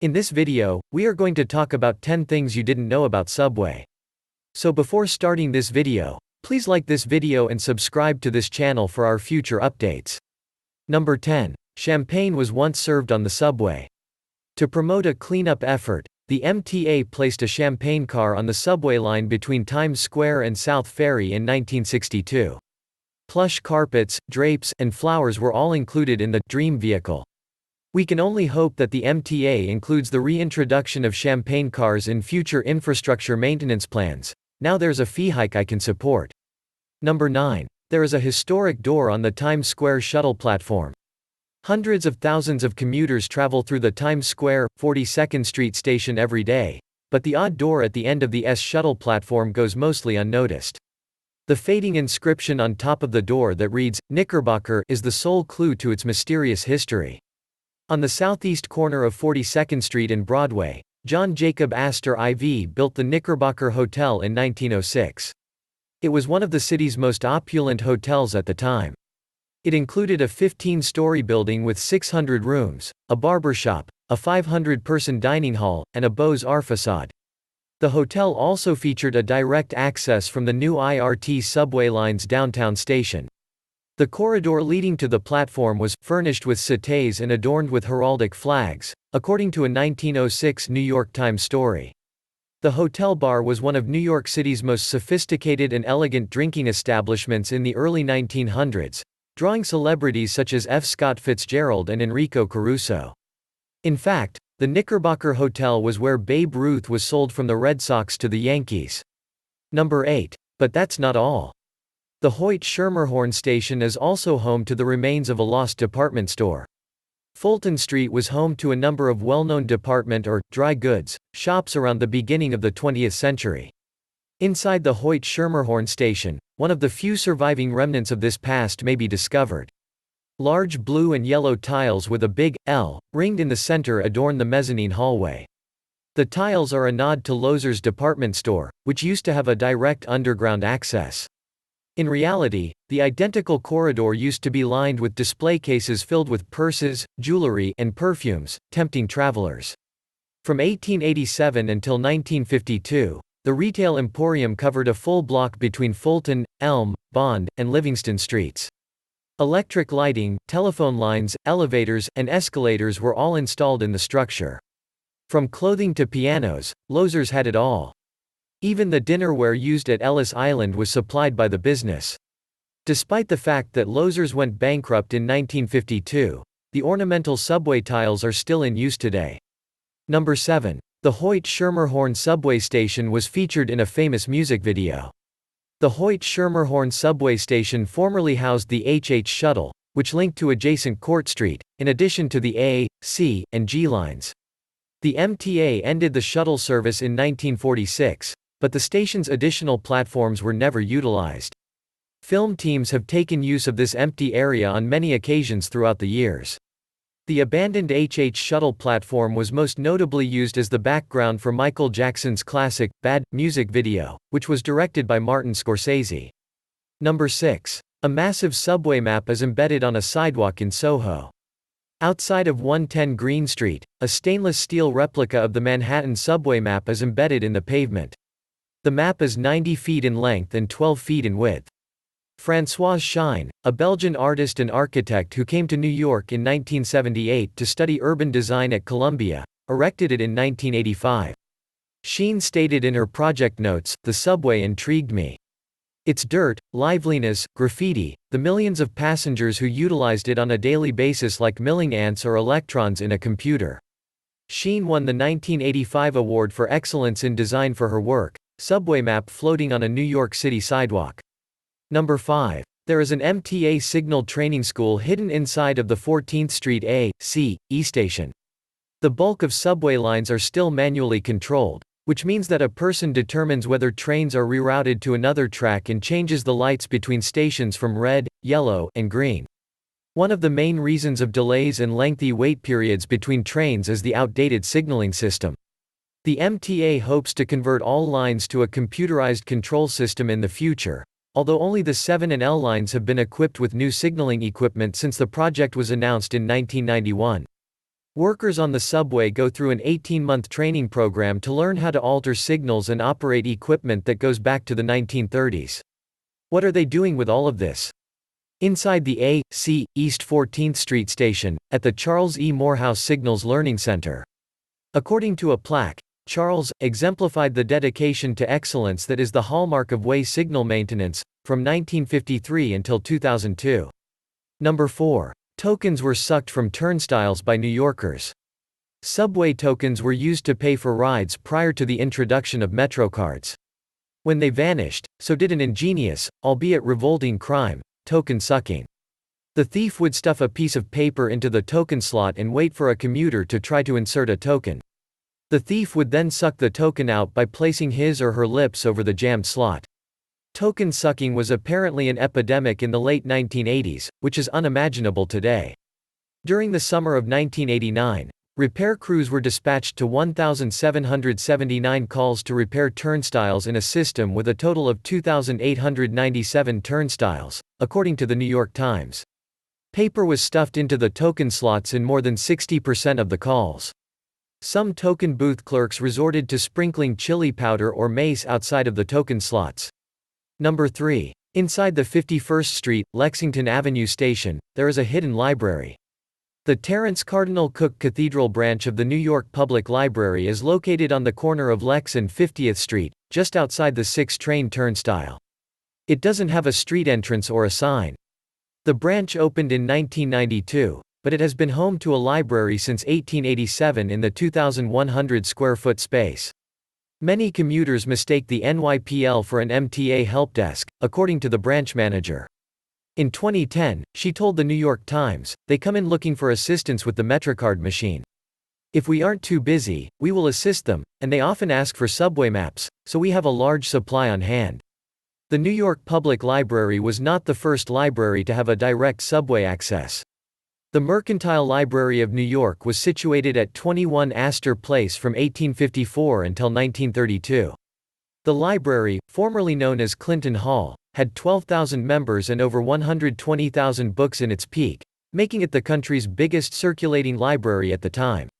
In this video, we are going to talk about 10 things you didn't know about Subway. So before starting this video, please like this video and subscribe to this channel for our future updates. Number 10. Champagne was once served on the subway. To promote a cleanup effort, the MTA placed a champagne car on the subway line between Times Square and South Ferry in 1962. Plush carpets, drapes, and flowers were all included in the dream vehicle. We can only hope that the MTA includes the reintroduction of champagne cars in future infrastructure maintenance plans. Now there's a fee hike I can support. Number 9. There is a historic door on the Times Square shuttle platform. Hundreds of thousands of commuters travel through the Times Square, 42nd Street station every day, but the odd door at the end of the S shuttle platform goes mostly unnoticed. The fading inscription on top of the door that reads, Knickerbocker, is the sole clue to its mysterious history. On the southeast corner of 42nd Street and Broadway, John Jacob Astor IV built the Knickerbocker Hotel in 1906. It was one of the city's most opulent hotels at the time. It included a 15-story building with 600 rooms, a barbershop, a 500-person dining hall, and a Beaux-Arts facade. The hotel also featured a direct access from the new IRT subway line's downtown station. The corridor leading to the platform was furnished with settees and adorned with heraldic flags, according to a 1906 New York Times story. The hotel bar was one of New York City's most sophisticated and elegant drinking establishments in the early 1900s, drawing celebrities such as F. Scott Fitzgerald and Enrico Caruso. In fact, the Knickerbocker Hotel was where Babe Ruth was sold from the Red Sox to the Yankees. Number 8. But that's not all. The Hoyt-Schermerhorn station is also home to the remains of a lost department store. Fulton Street was home to a number of well-known department or dry goods shops around the beginning of the 20th century. Inside the Hoyt-Schermerhorn station, one of the few surviving remnants of this past may be discovered. Large blue and yellow tiles with a big L ringed in the center adorn the mezzanine hallway. The tiles are a nod to Lozer's department store, which used to have a direct underground access. In reality, the identical corridor used to be lined with display cases filled with purses, jewelry, and perfumes, tempting travelers. From 1887 until 1952, the retail emporium covered a full block between Fulton, Elm, Bond, and Livingston Streets. Electric lighting, telephone lines, elevators, and escalators were all installed in the structure. From clothing to pianos, Lozer's had it all. Even the dinnerware used at Ellis Island was supplied by the business. Despite the fact that Lozer's went bankrupt in 1952, the ornamental subway tiles are still in use today. Number 7. The Hoyt-Schermerhorn subway station was featured in a famous music video. The Hoyt-Schermerhorn subway station formerly housed the HH shuttle, which linked to adjacent Court Street, in addition to the A, C, and G lines. The MTA ended the shuttle service in 1946. But the station's additional platforms were never utilized. Film teams have taken use of this empty area on many occasions throughout the years. The abandoned HH shuttle platform was most notably used as the background for Michael Jackson's classic, Bad, music video, which was directed by Martin Scorsese. Number 6. A massive subway map is embedded on a sidewalk in Soho. Outside of 110 Green Street, a stainless steel replica of the Manhattan subway map is embedded in the pavement. The map is 90 feet in length and 12 feet in width. François Schijn, a Belgian artist and architect who came to New York in 1978 to study urban design at Columbia, erected it in 1985. Schijn stated in her project notes, "The subway intrigued me. Its dirt, liveliness, graffiti, the millions of passengers who utilized it on a daily basis like milling ants or electrons in a computer." Schijn won the 1985 award for excellence in design for her work, Subway Map floating on a New York City sidewalk. Number 5. There is an MTA signal training school hidden inside of the 14th Street A, C, E station. The bulk of subway lines are still manually controlled, which means that a person determines whether trains are rerouted to another track and changes the lights between stations from red, yellow, and green. One of the main reasons of delays and lengthy wait periods between trains is the outdated signaling system. The MTA hopes to convert all lines to a computerized control system in the future, although only the 7 and L lines have been equipped with new signaling equipment since the project was announced in 1991. Workers on the subway go through an 18-month training program to learn how to alter signals and operate equipment that goes back to the 1930s. What are they doing with all of this? Inside the A.C. East 14th Street station, at the Charles E. Morehouse Signals Learning Center. According to a plaque, Charles exemplified the dedication to excellence that is the hallmark of way signal maintenance, from 1953 until 2002. Number 4. Tokens were sucked from turnstiles by New Yorkers. Subway tokens were used to pay for rides prior to the introduction of MetroCards. When they vanished, so did an ingenious, albeit revolting crime: token sucking. The thief would stuff a piece of paper into the token slot and wait for a commuter to try to insert a token. The thief would then suck the token out by placing his or her lips over the jammed slot. Token sucking was apparently an epidemic in the late 1980s, which is unimaginable today. During the summer of 1989, repair crews were dispatched to 1,779 calls to repair turnstiles in a system with a total of 2,897 turnstiles, according to the New York Times. Paper was stuffed into the token slots in more than 60% of the calls. Some token booth clerks resorted to sprinkling chili powder or mace outside of the token slots. Number 3. Inside the 51st Street, Lexington Avenue station, there is a hidden library. The Terence Cardinal Cook Cathedral branch of the New York Public Library is located on the corner of Lex and 50th Street, just outside the 6 train turnstile. It doesn't have a street entrance or a sign. The branch opened in 1992, but it has been home to a library since 1887 in the 2,100 square foot space. Many commuters mistake the NYPL for an MTA help desk, according to the branch manager. In 2010, she told the New York Times, "They come in looking for assistance with the MetroCard machine. If we aren't too busy, we will assist them, and they often ask for subway maps, so we have a large supply on hand." The New York Public Library was not the first library to have a direct subway access. The Mercantile Library of New York was situated at 21 Astor Place from 1854 until 1932. The library, formerly known as Clinton Hall, had 12,000 members and over 120,000 books in its peak, making it the country's biggest circulating library at the time.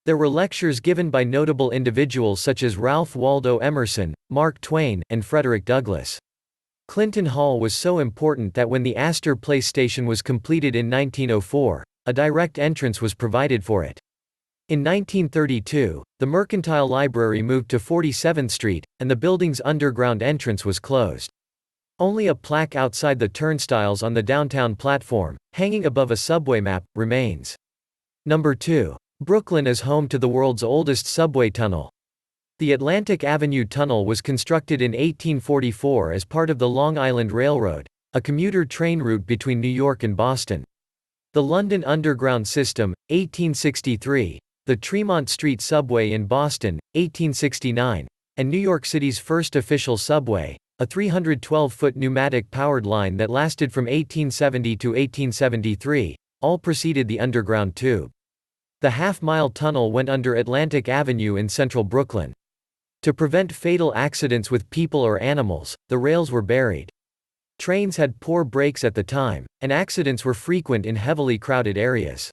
There were lectures given by notable individuals such as Ralph Waldo Emerson, Mark Twain, and Frederick Douglass. Clinton Hall was so important that when the Astor Place station was completed in 1904, a direct entrance was provided for it. In 1932, the Mercantile Library moved to 47th Street, and the building's underground entrance was closed. Only a plaque outside the turnstiles on the downtown platform, hanging above a subway map, remains. Number 2. Brooklyn is home to the world's oldest subway tunnel. The Atlantic Avenue Tunnel was constructed in 1844 as part of the Long Island Railroad, a commuter train route between New York and Boston. The London Underground System, 1863, the Tremont Street Subway in Boston, 1869, and New York City's first official subway, a 312-foot pneumatic-powered line that lasted from 1870 to 1873, all preceded the underground tube. The half-mile tunnel went under Atlantic Avenue in central Brooklyn. To prevent fatal accidents with people or animals, the rails were buried. Trains had poor brakes at the time, and accidents were frequent in heavily crowded areas.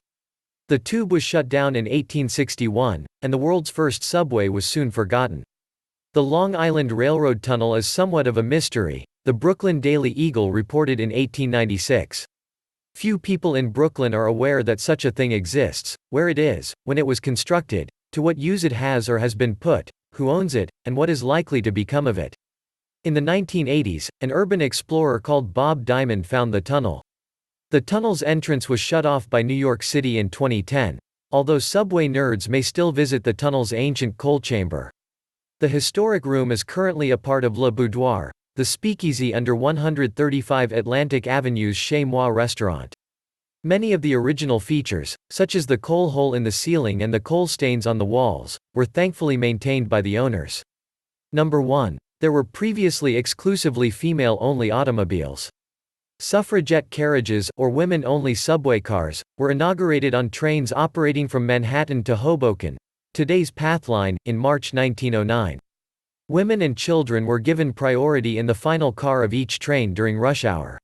The tube was shut down in 1861, and the world's first subway was soon forgotten. The Long Island Railroad Tunnel is somewhat of a mystery, the Brooklyn Daily Eagle reported in 1896. Few people in Brooklyn are aware that such a thing exists, where it is, when it was constructed, to what use it has or has been put, who owns it, and what is likely to become of it. In the 1980s, an urban explorer called Bob Diamond found the tunnel. The tunnel's entrance was shut off by New York City in 2010, although subway nerds may still visit the tunnel's ancient coal chamber. The historic room is currently a part of Le Boudoir, the speakeasy under 135 Atlantic Avenue's Chez Moi restaurant. Many of the original features, such as the coal hole in the ceiling and the coal stains on the walls, were thankfully maintained by the owners. Number 1. There were previously exclusively female-only automobiles. Suffragette carriages, or women-only subway cars, were inaugurated on trains operating from Manhattan to Hoboken, today's Pathline, in March 1909. Women and children were given priority in the final car of each train during rush hour.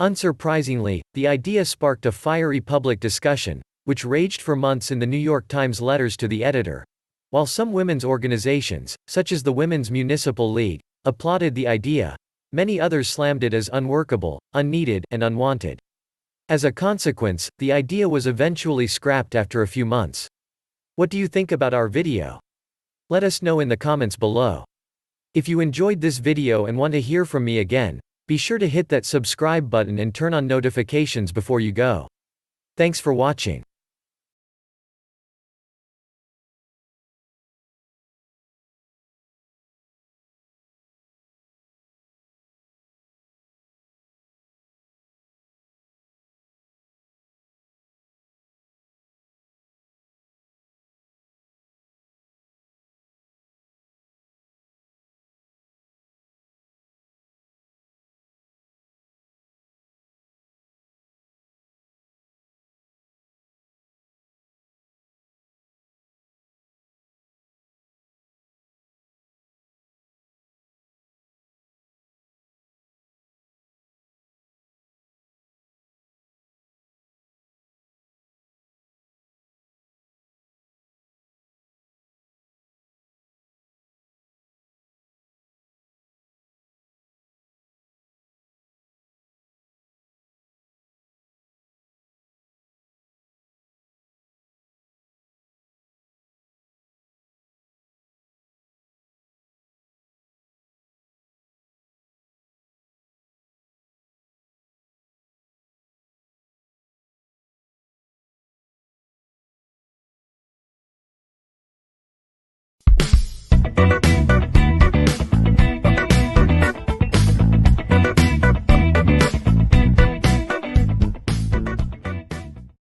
Unsurprisingly, the idea sparked a fiery public discussion, which raged for months in the New York Times letters to the editor. While some women's organizations, such as the Women's Municipal League, applauded the idea, many others slammed it as unworkable, unneeded, and unwanted. As a consequence, the idea was eventually scrapped after a few months. What do you think about our video? Let us know in the comments below. If you enjoyed this video and want to hear from me again, be sure to hit that subscribe button and turn on notifications before you go. Thanks for watching.